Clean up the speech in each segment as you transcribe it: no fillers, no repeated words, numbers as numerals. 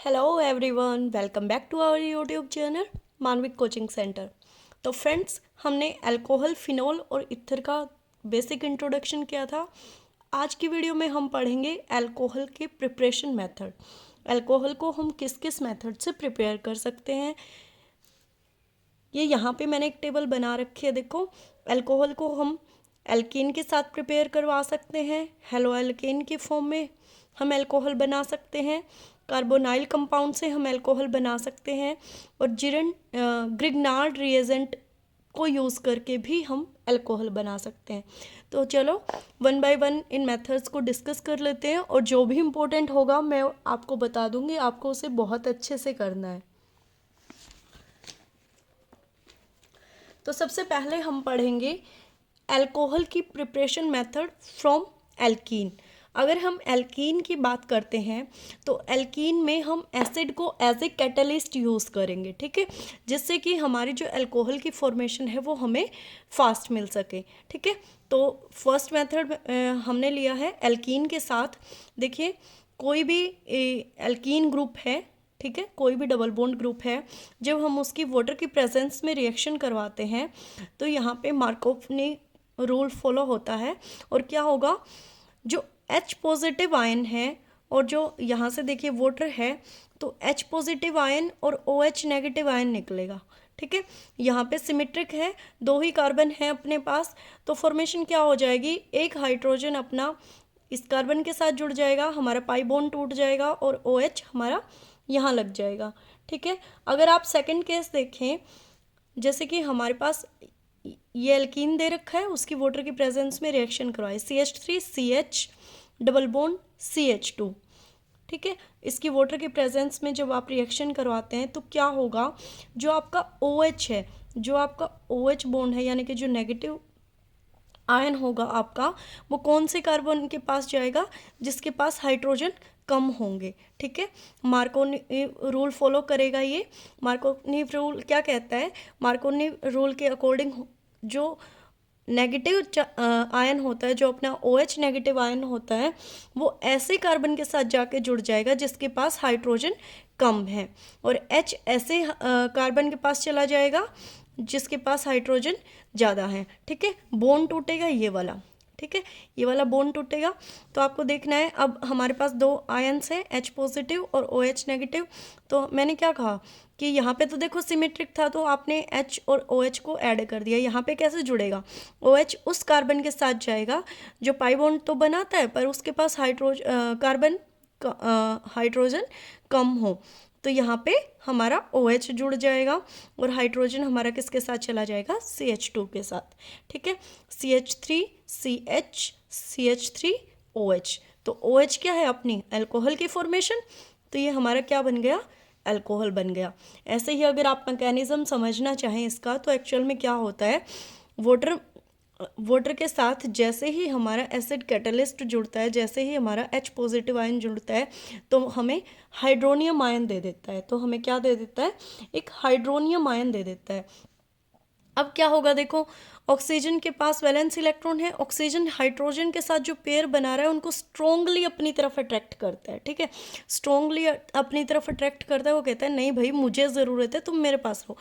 Hello everyone, welcome back to our YouTube channel Manvik coaching centre. तो friends, हमने alcohol, phenol और ether का basic introduction किया था। आज की वीडियो में हम पढ़ेंगे अल्कोहल के प्रिपरेशन मेथड। अल्कोहल को हम किस किस मेथड से प्रिपेयर कर सकते हैं, ये यहाँ पे मैंने एक टेबल बना रखी है। देखो, अल्कोहल को हम एल्कीन के साथ प्रिपेयर करवा सकते हैं, हेलो एल्केन के फॉर्म में हम अल्कोहल बना सकते हैं, कार्बोनाइल कंपाउंड से हम अल्कोहल बना सकते हैं, और ग्रिग्नार्ड रिएजेंट को यूज़ करके भी हम अल्कोहल बना सकते हैं। तो चलो one by one in methods को डिस्कस कर लेते हैं, और जो भी इम्पोर्टेंट होगा मैं आपको बता दूंगी, आपको उसे बहुत अच्छे से करना है। तो सबसे पहले हम पढ़ेंगे अल्कोहल की प्रिपरेशन मेथड फ्रॉम एल्कीन। अगर हम एल्कीन की बात करते हैं तो एल्कीन में हम एसिड को एज ए कैटलिस्ट यूज़ करेंगे, ठीक है, जिससे कि हमारी जो अल्कोहल की फॉर्मेशन है वो हमें फास्ट मिल सके। ठीक है, तो फर्स्ट मेथड हमने लिया है एल्कीन के साथ। देखिए, कोई भी एल्कीन ग्रुप है, ठीक है, कोई भी डबल बॉन्ड ग्रुप है, जब हम उसकी वाटर की प्रेजेंस में रिएक्शन करवाते हैं तो यहाँ पे मार्कोव ने रूल फॉलो होता है। और क्या होगा, जो H पॉजिटिव आयन है और जो यहाँ से देखिए वाटर है, तो H पॉजिटिव आयन और OH नेगेटिव आयन निकलेगा। ठीक है, यहाँ पे सिमेट्रिक है, दो ही कार्बन है अपने पास, तो फॉर्मेशन क्या हो जाएगी, एक हाइड्रोजन अपना इस कार्बन के साथ जुड़ जाएगा, हमारा पाई बॉन्ड टूट जाएगा और OH हमारा यहाँ लग जाएगा। ठीक है, अगर आप सेकंड केस देखें, जैसे कि हमारे पास ये एल्कीन दे रखा है, उसकी वाटर की प्रेजेंस में रिएक्शन करवाए, CH3CH डबल बॉन्ड CH2। ठीक है, इसकी वाटर की प्रेजेंस में जब आप रिएक्शन करवाते हैं तो क्या होगा, जो आपका OH है, जो आपका OH बॉन्ड है, यानी कि जो नेगेटिव आयन होगा आपका, वो कौन से कार्बन के पास जाएगा, जिसके पास हाइड्रोजन कम होंगे। ठीक है, मार्कोनी रूल फॉलो करेगा ये। मार्कोनी रूल क्या कहता है, मार्कोनी रूल के अकॉर्डिंग जो नेगेटिव आयन होता है, जो अपना OH नेगेटिव आयन होता है, वो ऐसे कार्बन के साथ जाके जुड़ जाएगा जिसके पास हाइड्रोजन कम है, और H ऐसे कार्बन के पास चला जाएगा जिसके पास हाइड्रोजन ज़्यादा है। ठीक है, बॉन्ड टूटेगा ये वाला, ठीक है, ये वाला बॉन्ड टूटेगा। तो आपको देखना है, अब हमारे पास दो आयन्स हैं, H पॉजिटिव और OH नेगेटिव। तो मैंने क्या कहा कि यहाँ पे तो देखो सिमेट्रिक था, तो आपने H और OH को ऐड कर दिया। यहाँ पे कैसे जुड़ेगा, OH उस कार्बन के साथ जाएगा जो पाई बॉन्ड तो बनाता है पर उसके पास हाइड्रोजन कम हो, तो यहाँ पे हमारा OH जुड़ जाएगा और हाइड्रोजन हमारा किसके साथ चला जाएगा, CH2 के साथ। ठीक है, CH3CH CH3OH। तो OH क्या है, अपनी अल्कोहल की फॉर्मेशन, तो ये हमारा क्या बन गया, अल्कोहल बन गया। ऐसे ही अगर आप मैकेनिज्म समझना चाहें इसका, तो एक्चुअल में क्या होता है, वाटर के साथ जैसे ही हमारा एसिड कैटलिस्ट जुड़ता है, जैसे ही हमारा H पॉजिटिव आयन जुड़ता है, तो हमें हाइड्रोनियम आयन दे देता है। तो हमें क्या दे देता है, एक हाइड्रोनियम आयन दे देता है। अब क्या होगा, देखो, ऑक्सीजन के पास वैलेंस इलेक्ट्रॉन है, ऑक्सीजन हाइड्रोजन के साथ जो पेयर बना रहा है उनको स्ट्रोंगली अपनी तरफ अट्रैक्ट करता है। ठीक है, स्ट्रोंगली अपनी तरफ अट्रैक्ट करता है, वो कहता है नहीं भाई मुझे ज़रूरत है, तुम मेरे पास हो।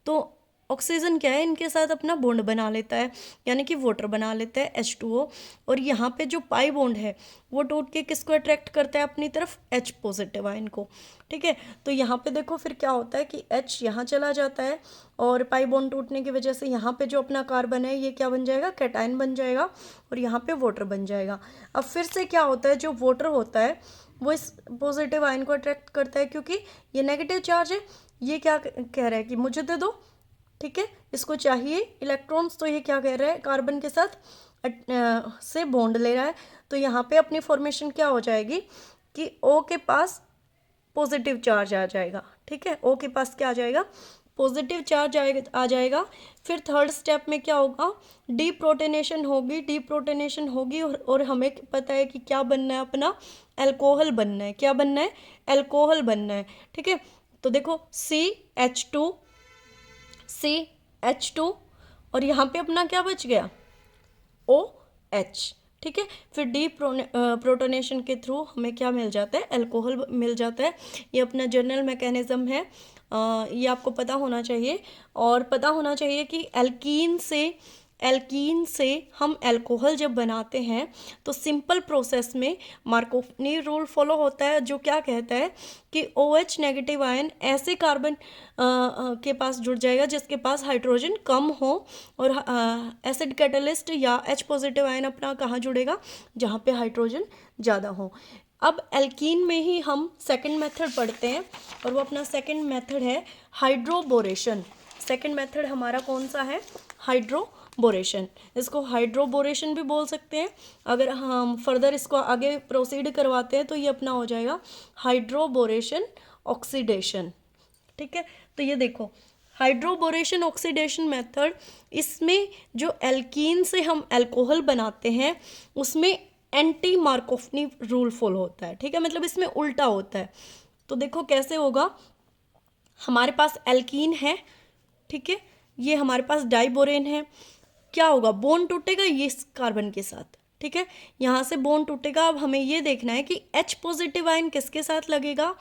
तो ऑक्सीजन क्या है, इनके साथ अपना बॉन्ड बना लेता है, यानी कि वाटर बना लेता है H2O, और यहाँ पे जो पाई बॉन्ड है वो टूट के किसको अट्रैक्ट करता है अपनी तरफ, H पॉजिटिव आयन को। ठीक है, तो यहाँ पे देखो फिर क्या होता है कि H यहाँ चला जाता है, और पाई बॉन्ड टूटने की वजह से यहाँ पे जो अपना कार्बन है ये क्या बन जाएगा, कैटायन बन जाएगा, और यहाँ पे वाटर बन जाएगा। अब फिर से क्या होता है, जो वाटर होता है वो इस पॉजिटिव आयन को अट्रैक्ट करता है, क्योंकि ये नेगेटिव चार्ज है, ये क्या कह रहा है कि मुझे दे दो। ठीक है, इसको चाहिए इलेक्ट्रॉन्स, तो ये क्या कह रहा है, कार्बन के साथ से बॉन्ड ले रहा है। तो यहाँ पे अपनी फॉर्मेशन क्या हो जाएगी कि O के पास पॉजिटिव चार्ज आ जाएगा। ठीक है, O के पास क्या आ जाएगा, पॉजिटिव चार्ज आ जाएगा। फिर थर्ड स्टेप में क्या होगा, डीप्रोटोनेशन होगी, और हमें पता है कि क्या बनना है, अपना अल्कोहल बनना है। क्या बनना है, अल्कोहल बनना है। ठीक है, तो देखो CH2 और यहाँ पे अपना क्या बच गया, OH। ठीक है। फिर डी प्रोटोनेशन के थ्रू हमें क्या मिल जाता है, अल्कोहल मिल जाता है। ये अपना जनरल मैकेनिज्म है, ये आपको पता होना चाहिए। और पता होना चाहिए कि एल्कीन से हम अल्कोहल जब बनाते हैं तो सिंपल प्रोसेस में मार्कोनी रूल फॉलो होता है, जो क्या कहता है कि OH नेगेटिव आयन ऐसे कार्बन के पास जुड़ जाएगा जिसके पास हाइड्रोजन कम हो, और एसिड कैटलिस्ट या H पॉजिटिव आयन अपना कहाँ जुड़ेगा, जहाँ पे हाइड्रोजन ज़्यादा हो। अब एल्कीन में ही हम सेकंड मेथड पढ़ते हैं, और वो अपना सेकंड मेथड है हाइड्रोबोरेशन। सेकंड मेथड हमारा कौन सा है, हाइड्रोबोरेशन। इसको हाइड्रोबोरेशन भी बोल सकते हैं। अगर हम फर्दर इसको आगे प्रोसीड करवाते हैं तो ये अपना हो जाएगा हाइड्रोबोरेशन ऑक्सीडेशन। ठीक है, तो ये देखो हाइड्रोबोरेशन ऑक्सीडेशन मेथड, इसमें जो एल्कीन से हम अल्कोहल बनाते हैं उसमें एंटी मार्कोनी रूल फॉलो होता है। ठीक है, मतलब इसमें उल्टा होता है। तो देखो कैसे होगा, हमारे पास एल्कीन है, ठीक है, ये हमारे पास डाइबोरेन है, क्या होगा, बोन टूटेगा ये इस कार्बन के साथ। ठीक है, यहाँ से बोन टूटेगा। अब हमें ये देखना है कि H पॉजिटिव आयन किसके साथ लगेगा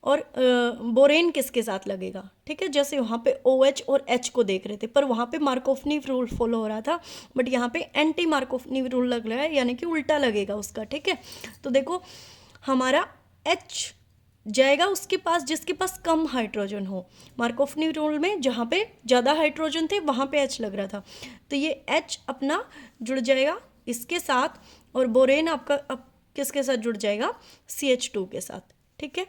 और बोरेन किसके साथ लगेगा। ठीक है, जैसे वहाँ पे OH और H को देख रहे थे, पर वहाँ पे मार्कोनी रूल फॉलो हो रहा था, बट यहाँ पे एंटी मार्कोनी रूल लग रहा है, यानी कि उल्टा लगेगा उसका। ठीक है, तो देखो हमारा H जाएगा उसके पास जिसके पास कम हाइड्रोजन हो। मार्कोनी रूल में जहाँ पे ज़्यादा हाइड्रोजन थे वहाँ पे H लग रहा था, तो ये H अपना जुड़ जाएगा इसके साथ, और बोरेन आपका अब किसके साथ जुड़ जाएगा, CH2 के साथ। ठीक है,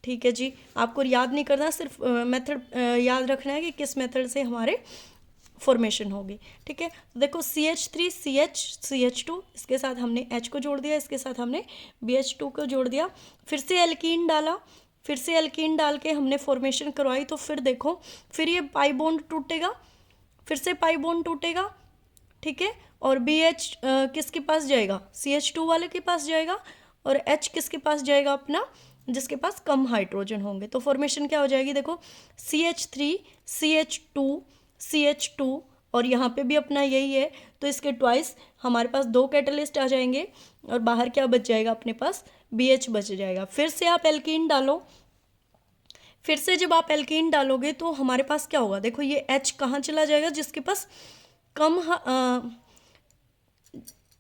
ठीक है जी, आपको याद नहीं करना, सिर्फ मेथड याद रखना है कि किस मेथड से हमारे फॉर्मेशन होगी। ठीक है, तो देखो CH3 CH2, इसके साथ हमने H को जोड़ दिया, इसके साथ हमने BH2 को जोड़ दिया, फिर से एल्कीन डाला, फिर से एल्कीन डाल के हमने फॉर्मेशन करवाई। तो फिर देखो फिर ये पाई बॉन्ड टूटेगा, फिर से पाई बॉन्ड टूटेगा। ठीक है, और BH किसके पास जाएगा, CH2 वाले के पास जाएगा, और H किसके पास जाएगा, अपना जिसके पास कम हाइड्रोजन होंगे। तो फॉर्मेशन क्या हो जाएगी, देखो CH3 CH2 CH2, और यहाँ पे भी अपना यही है, तो इसके ट्वाइस हमारे पास 2 कैटलिस्ट आ जाएंगे, और बाहर क्या बच जाएगा, अपने पास BH बच जाएगा। फिर से आप एल्कीन डालो, फिर से जब आप एल्कीन डालोगे तो हमारे पास क्या होगा, देखो ये H कहाँ चला जाएगा, जिसके पास कम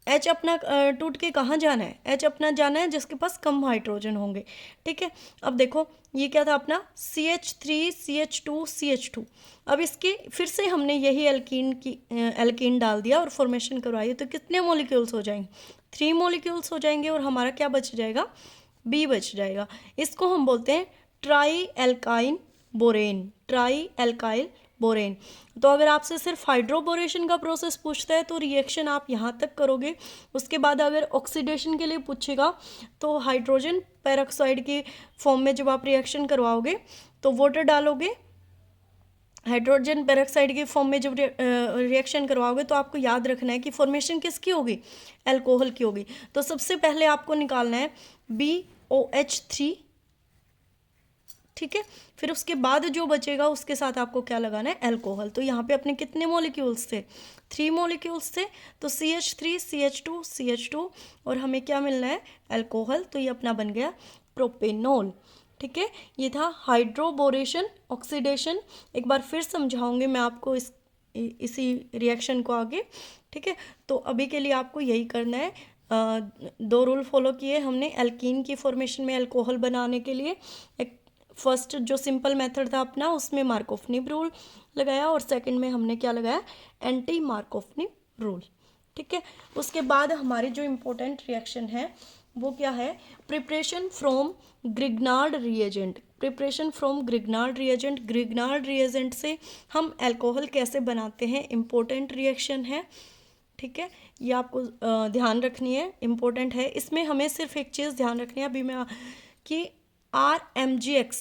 H अपना टूट के कहाँ जाना है, H अपना जाना है जिसके पास कम हाइड्रोजन होंगे। ठीक है, अब देखो ये क्या था अपना CH3 CH2 CH2। अब इसके फिर से हमने यही एल्कीन डाल दिया और फॉर्मेशन करवाई, तो कितने मॉलिक्यूल्स हो जाएंगे, 3 मॉलिक्यूल्स हो जाएंगे, और हमारा क्या बच जाएगा, B बच जाएगा। इसको हम बोलते हैं try alkyne borane, try alkyl borane. तो अगर आपसे सिर्फ हाइड्रोबोरेशन का प्रोसेस पूछता है तो रिएक्शन आप यहाँ तक करोगे, उसके बाद अगर ऑक्सीडेशन के लिए पूछेगा तो हाइड्रोजन पेरोक्साइड की फॉर्म में जब आप रिएक्शन करवाओगे तो वाटर डालोगे, हाइड्रोजन पेरोक्साइड की फॉर्म में जब रिएक्शन करवाओगे तो आपको याद रखना है कि फॉर्मेशन किसकी होगी, अल्कोहल की होगी। तो सबसे पहले आपको निकालना है BOH3, ठीक है, फिर उसके बाद जो बचेगा उसके साथ आपको क्या लगाना है, अल्कोहल। तो यहाँ पे अपने कितने मॉलिक्यूल्स थे, 3 मॉलिक्यूल्स थे, तो CH3 CH2 CH2, और हमें क्या मिलना है, अल्कोहल। तो ये अपना बन गया प्रोपेनॉल। ठीक है, ये था हाइड्रोबोरेशन ऑक्सीडेशन। एक बार फिर समझाऊंगी मैं आपको इसी रिएक्शन को आगे। ठीक है, तो अभी के लिए आपको यही करना है, 2 रूल फॉलो किए हमने एल्कीन की फॉर्मेशन में अल्कोहल बनाने के लिए। एक फर्स्ट जो सिंपल मेथड था अपना, उसमें मार्कोनी रूल लगाया, और सेकंड में हमने क्या लगाया, एंटी मार्कोनी रूल। ठीक है, उसके बाद हमारी जो इम्पोर्टेंट रिएक्शन है वो क्या है, preparation from Grignard reagent. Preparation from Grignard reagent, Grignard reagent से हम अल्कोहल कैसे बनाते हैं, इम्पोर्टेंट रिएक्शन है। ठीक है, ये आपको ध्यान रखनी है, इम्पोर्टेंट है। इसमें हमें सिर्फ एक चीज़ ध्यान रखनी है अभी मैं, कि RMgX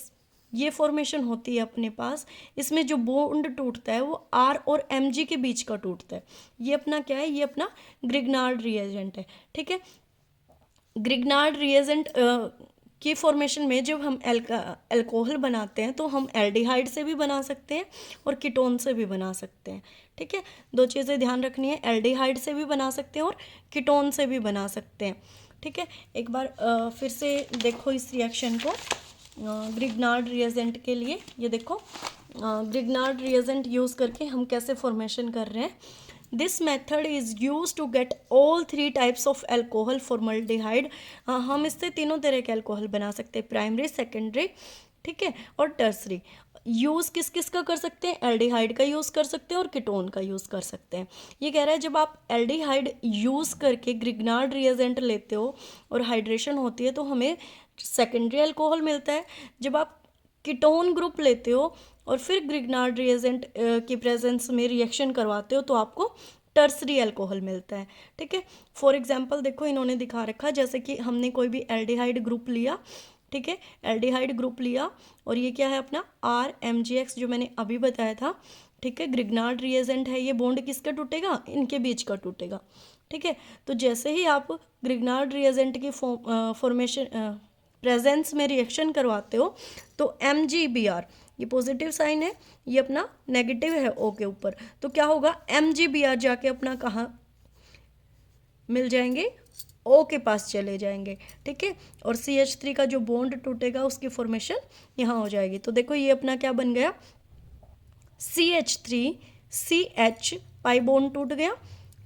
ये फॉर्मेशन होती है अपने पास, इसमें जो बॉन्ड टूटता है वो R और Mg के बीच का टूटता है। ये अपना क्या है, ये अपना ग्रिग्नार्ड रिएजेंट है। ठीक है, ग्रिग्नार्ड रिएजेंट की फॉर्मेशन में जब हम अल्कोहल बनाते हैं तो हम एल्डिहाइड से भी बना सकते हैं और कीटोन से भी बना सकते हैं। ठीक है, दो चीज़ें ध्यान रखनी है, एल्डिहाइड से भी बना सकते हैं और कीटोन से भी बना सकते हैं। ठीक है, एक बार फिर से देखो इस रिएक्शन को ग्रिग्नार्ड रिएजेंट के लिए। ये देखो ग्रिग्नार्ड रिएजेंट यूज़ करके हम कैसे फॉर्मेशन कर रहे हैं। This method is use to get all 3 types of alcohol formaldehyde. हम इससे तीनों तरह के अल्कोहल बना सकते हैं, प्राइमरी, सेकेंडरी, ठीक है, और टर्सरी। यूज़ किस किस का कर सकते हैं, एल्डिहाइड का यूज़ कर सकते हैं और कीटोन का यूज़ कर सकते हैं। ये कह रहा है जब आप एल्डिहाइड यूज़ करके ग्रिग्नार्ड रिएजेंट लेते हो और हाइड्रेशन होती है तो हमें सेकेंडरी अल्कोहल मिलता है। जब आप कीटोन ग्रुप लेते हो और फिर ग्रिग्नार्ड रिएजेंट की प्रेजेंस में रिएक्शन करवाते हो तो आपको टर्सरी अल्कोहल मिलता है। ठीक है, फॉर एग्जांपल देखो इन्होंने दिखा रखा, जैसे कि हमने कोई भी एल्डिहाइड ग्रुप लिया, ठीक है, एल्डिहाइड ग्रुप लिया और ये क्या है अपना RMgX जो मैंने अभी बताया था। ठीक है, ग्रिग्नार्ड रिएजेंट है, ये बॉन्ड किसका टूटेगा, इनके बीच का टूटेगा। ठीक है, तो जैसे ही आप ग्रिग्नार्ड रिएजेंट की फॉर्मेशन प्रेजेंस में रिएक्शन करवाते हो तो MgBr, ये पॉजिटिव साइन है, ये अपना नेगेटिव है O के ऊपर, तो क्या होगा MgBr जाके अपना कहाँ मिल जाएंगे, O के पास चले जाएंगे। ठीक है, और CH3 का जो बॉन्ड टूटेगा उसकी फॉर्मेशन यहाँ हो जाएगी। तो देखो ये अपना क्या बन गया, CH3CH पाई बॉन्ड टूट गया।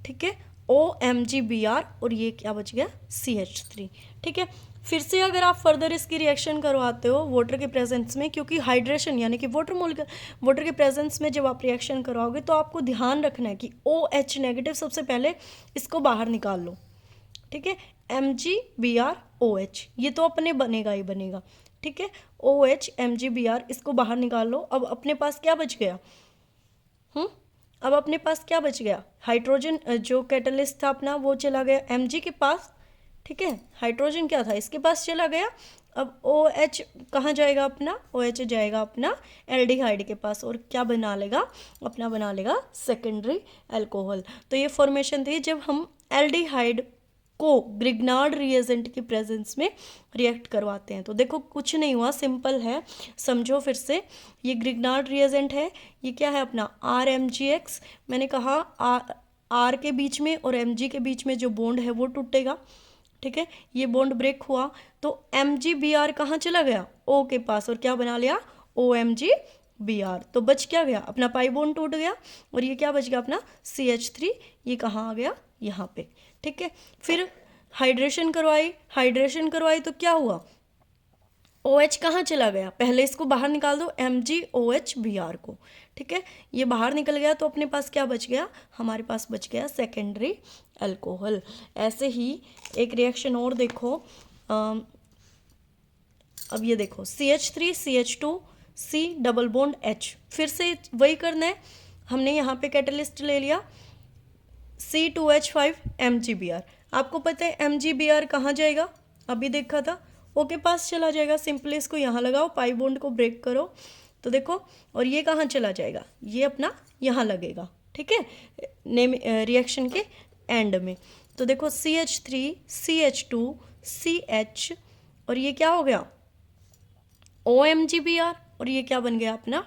ठीक है, OMgBr और ये क्या बच गया CH3। ठीक है, फिर से अगर आप फर्दर इसकी रिएक्शन करवाते हो वाटर के प्रेजेंस में, क्योंकि हाइड्रेशन यानी कि वाटर के प्रेजेंस में जब आप रिएक्शन करवाओगे तो आपको ध्यान रखना है कि OH नेगेटिव सबसे पहले इसको बाहर निकाल लो। ठीक है, MgBr OH, ये तो अपने बनेगा ही बनेगा। ठीक है, OH MgBr इसको बाहर निकाल लो। अब अपने पास क्या बच गया, अब अपने पास क्या बच गया, हाइड्रोजन जो कैटलिस्ट था अपना वो चला गया Mg के पास। ठीक है, हाइड्रोजन क्या था इसके पास चला गया। अब OH कहाँ जाएगा अपना, OH जाएगा अपना एल्डिहाइड के पास और क्या बना लेगा, अपना बना लेगा सेकेंडरी अल्कोहल। तो ये फॉर्मेशन थी जब हम एल्डिहाइड को ग्रिग्नार्ड रिएजेंट की प्रेजेंस में रिएक्ट करवाते हैं। तो देखो कुछ नहीं हुआ, सिंपल है, समझो फिर से। ये ग्रिग्नार्ड रिएजेंट है, ये क्या है अपना RMgX। मैंने कहा R के बीच में और Mg के बीच में जो बॉन्ड है वो टूटेगा। ठीक है, ये बॉन्ड ब्रेक हुआ तो MgBr कहाँ चला गया, O के पास, और क्या बना लिया OMgBr। तो बच क्या गया, अपना पाई बॉन्ड टूट गया और ये क्या बच गया अपना CH3, ये कहाँ आ गया यहाँ पे। ठीक है, फिर हाइड्रेशन करवाई तो क्या हुआ, OH कहाँ चला गया, पहले इसको बाहर निकाल दो MgOHBr को। ठीक है, ये बाहर निकल गया तो अपने पास क्या बच गया, हमारे पास बच गया सेकेंडरी अल्कोहल। ऐसे ही एक रिएक्शन और देखो, अब ये देखो CH3 CH2 C double bond H, फिर से वही करना है। हमने यहाँ पे कैटलिस्ट ले लिया C2H5 MgBr। आपको पता है MgBr कहाँ जाएगा, अभी देखा था O के पास चला जाएगा। सिंपली इसको यहाँ लगाओ, पाई बॉन्ड को ब्रेक करो तो देखो, और ये कहाँ चला जाएगा, ये अपना यहाँ लगेगा। ठीक है, नेम रिएक्शन के एंड में। तो देखो CH3 CH2 CH और ये क्या हो गया OMgBr और ये क्या बन गया अपना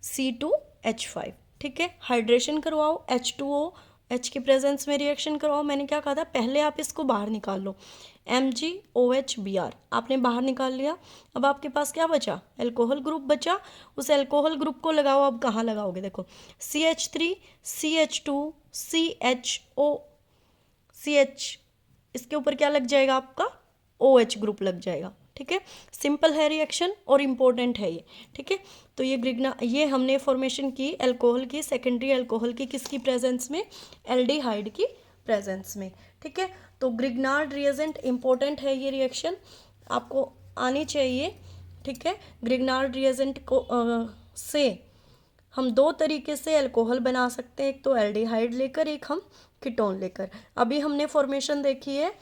C2H5। ठीक है, हाइड्रेशन करवाओ, H2O H के प्रेजेंस में रिएक्शन करवाओ। मैंने क्या कहा था, पहले आप इसको बाहर निकाल लो, MgOHBr आपने बाहर निकाल लिया। अब आपके पास क्या बचा, अल्कोहल ग्रुप बचा। उस अल्कोहल ग्रुप को लगाओ, अब कहाँ लगाओगे, देखो CH3 CH2 CHO CH, इसके ऊपर क्या लग जाएगा आपका OH ग्रुप लग जाएगा। ठीक है, सिंपल है रिएक्शन और इम्पोर्टेंट है ये। ठीक है, तो ये हमने फॉर्मेशन की अल्कोहल की, सेकेंडरी अल्कोहल की, किसकी प्रेजेंस में, एल्डिहाइड की प्रेजेंस में। ठीक है, तो ग्रिग्नार्ड रिएजेंट इम्पोर्टेंट है, ये रिएक्शन आपको आनी चाहिए। ठीक है, ग्रिग्नार्ड रिएजेंट को से हम दो तरीके से अल्कोहल बना सकते हैं, एक तो एल्डिहाइड लेकर, एक हम कीटोन लेकर। अभी हमने फॉर्मेशन देखी है,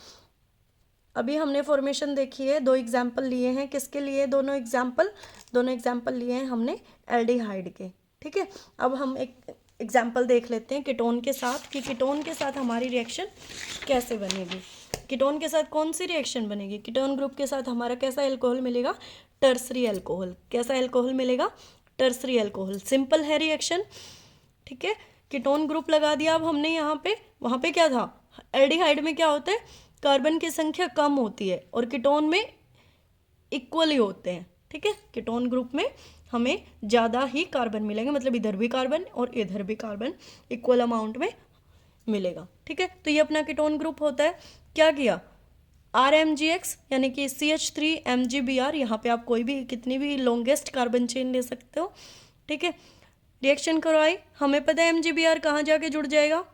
दो एग्जाम्पल लिए हैं, किसके लिए, दोनों एग्जाम्पल लिए हैं हमने एल्डिहाइड के। ठीक है, अब हम एक एग्जाम्पल देख लेते हैं कीटोन के साथ कि कीटोन के साथ हमारी रिएक्शन कैसे बनेगी, कीटोन के साथ कौन सी रिएक्शन बनेगी? कीटोन ग्रुप के साथ हमारा कैसा एल्कोहल मिलेगा? Tertiary alcohol. कैसा एल्कोहल मिलेगा? Tertiary alcohol. सिंपल है रिएक्शन, ठीक है। कीटोन ग्रुप लगा दिया अब हमने यहाँ पे। वहाँ पे क्या था? एल्डिहाइड में क्या होता है? कार्बन की संख्या कम होती है और कीटोन में इक्वली होते हैं, ठीक है। कीटोन ग्रुप में हमें ज़्यादा ही कार्बन मिलेंगे, मतलब इधर भी कार्बन और इधर भी कार्बन इक्वल अमाउंट में मिलेगा, ठीक है। तो ये अपना कीटोन ग्रुप होता है। क्या किया? RMgX यानी कि CH3MgBr। यहाँ पे आप कोई भी कितनी भी लॉन्गेस्ट कार्बन चेन ले सकते हो, ठीक है। रिएक्शन करवाई, हमें पता है MgBr कहाँ जाके जुड़ जाएगा?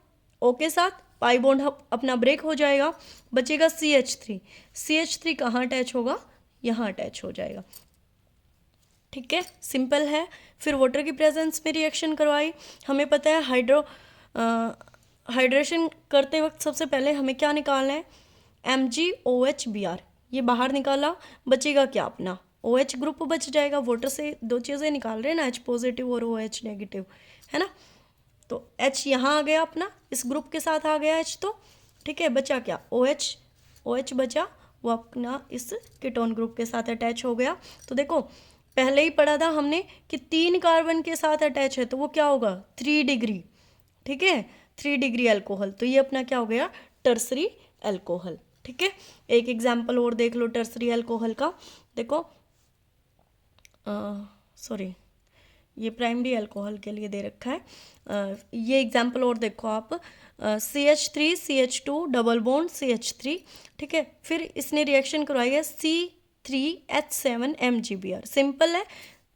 O के साथ, पाई बॉन्ड अपना ब्रेक हो जाएगा, बचेगा CH3। CH3 कहाँ अटैच होगा? यहाँ अटैच हो जाएगा, ठीक है। सिंपल है। फिर वाटर की प्रेजेंस में रिएक्शन करवाई, हमें पता है हाइड्रेशन करते वक्त सबसे पहले हमें क्या निकालना है? MgOHBr। ये बाहर निकाला, बचेगा क्या अपना? OH ग्रुप बच जाएगा। वाटर से दो चीज़ें निकाल रहे हैं ना, H पॉजिटिव और OH नेगेटिव, है ना। तो H यहाँ आ गया अपना, इस ग्रुप के साथ आ गया H, तो ठीक है। बचा क्या? OH बचा, वो अपना इस कीटोन ग्रुप के साथ अटैच हो गया। तो देखो पहले ही पढ़ा था हमने कि 3 कार्बन के साथ अटैच है तो वो क्या होगा? 3 डिग्री, ठीक है। 3 डिग्री अल्कोहल। तो ये अपना क्या हो गया? टर्सरी अल्कोहल, ठीक है। एक एग्जाम्पल और देख लो टर्सरी अल्कोहल का। देखो सॉरी, ये प्राइमरी अल्कोहल के लिए दे रखा है। ये एग्जाम्पल और देखो आप, CH3 CH2 double bond CH3, ठीक है। फिर इसने रिएक्शन करवाई है C3H7 MgBr। सिंपल है,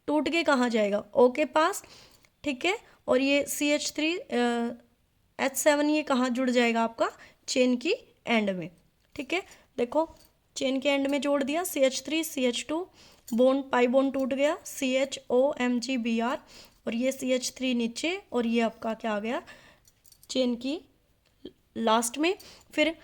टूट के कहाँ जाएगा? O के पास, ठीक है। और ये CH3H7 ये कहाँ जुड़ जाएगा आपका? चेन की एंड में, ठीक है। देखो चेन के एंड में जोड़ दिया, CH3 CH2 bond, pi bond टूट गया, CHO MgBr, और ये CH3 नीचे और ये आपका क्या आ गया? चेन की लास्ट में। फिर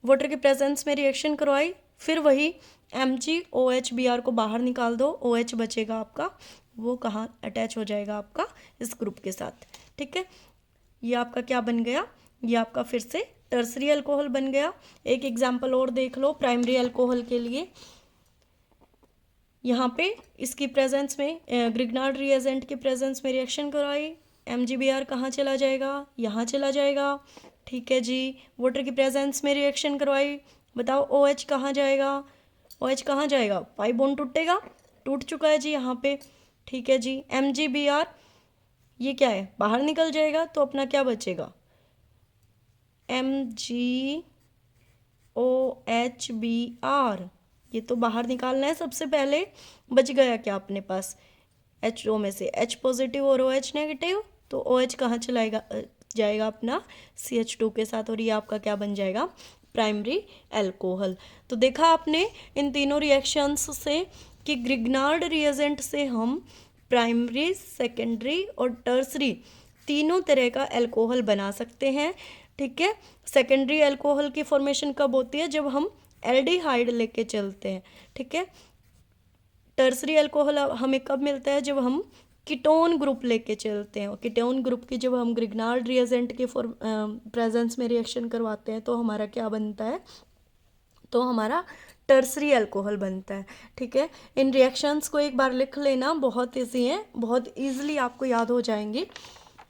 वाटर के प्रेजेंस में रिएक्शन करवाई, फिर वही MgOHBr को बाहर निकाल दो, OH बचेगा आपका, वो कहाँ अटैच हो जाएगा? आपका इस ग्रुप के साथ, ठीक है। ये आपका क्या बन गया? ये आपका फिर से टर्सरी अल्कोहल बन गया। एक एग्जाम्पल और देख लो प्राइमरी अल्कोहल के लिए। यहाँ पे इसकी प्रेजेंस में ग्रिग्नार्ड रिएजेंट के प्रेजेंस में रिएक्शन कराई, MgBr कहाँ चला जाएगा? यहाँ चला जाएगा, ठीक है जी। वाटर की प्रेजेंस में रिएक्शन करवाई, बताओ OH कहाँ जाएगा? OH कहाँ जाएगा? पाई बॉन्ड टूटेगा, टूट चुका है जी यहाँ पे, ठीक है जी। MgBr ये क्या है? बाहर निकल जाएगा, तो अपना क्या बचेगा? MgOHBr। ये तो बाहर निकालना है सबसे पहले। बच गया क्या अपने पास? HO में से H पॉजिटिव और OH नेगेटिव, तो OH कहाँ चलाएगा जाएगा? अपना CH2 के साथ, और ये आपका क्या बन जाएगा? Primary alcohol. तो देखा आपने इन तीनों रिएक्शंस से कि ग्रिग्नार्ड रिएजेंट से हम प्राइमरी, सेकेंडरी और टर्सरी तीनों तरह का अल्कोहल बना सकते हैं, ठीक है। सेकेंडरी अल्कोहल की फॉर्मेशन कब होती है? जब हम एल्डिहाइड लेके चलते हैं, ठीक है। टर्सरी अल्कोहल हमें कब मिलता है? जब हम कीटोन ग्रुप लेके चलते हैं। कीटोन ग्रुप की जब हम ग्रिग्नार्ड रिएजेंट के प्रेजेंस में रिएक्शन करवाते हैं तो हमारा क्या बनता है? तो हमारा टर्सरी अल्कोहल बनता है, ठीक है। इन रिएक्शंस को एक बार लिख लेना, बहुत ईजी है, बहुत ईजिली आपको याद हो जाएंगी,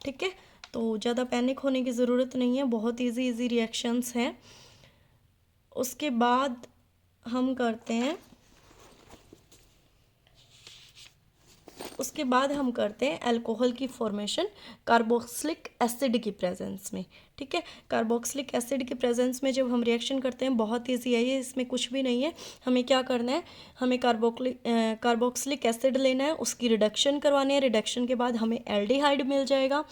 ठीक है। तो ज़्यादा पैनिक होने की ज़रूरत नहीं है, बहुत इजी रिएक्शंस हैं। उसके बाद हम करते हैं अल्कोहल की फॉर्मेशन कार्बोक्सिलिक एसिड की प्रेजेंस में, ठीक है। कार्बोक्सिलिक एसिड की प्रेजेंस में जब हम रिएक्शन करते हैं, बहुत ईजी है ये, इसमें कुछ भी नहीं है। हमें क्या करना है? हमें कार्बोक्सिलिक एसिड लेना है, उसकी रिडक्शन करवानी है। रिडक्शन के बाद हमें एल्डिहाइड मिल जाएगा।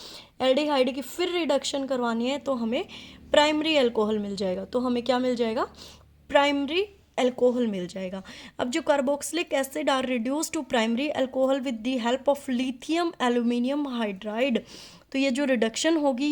एल्डिहाइड की फिर रिडक्शन करवानी है तो हमें प्राइमरी अल्कोहल मिल जाएगा। तो हमें क्या मिल जाएगा? प्राइमरी अल्कोहल मिल जाएगा। अब जो carboxylic acid are reduce to primary alcohol with the help of lithium aluminium hydride, तो ये जो रिडक्शन होगी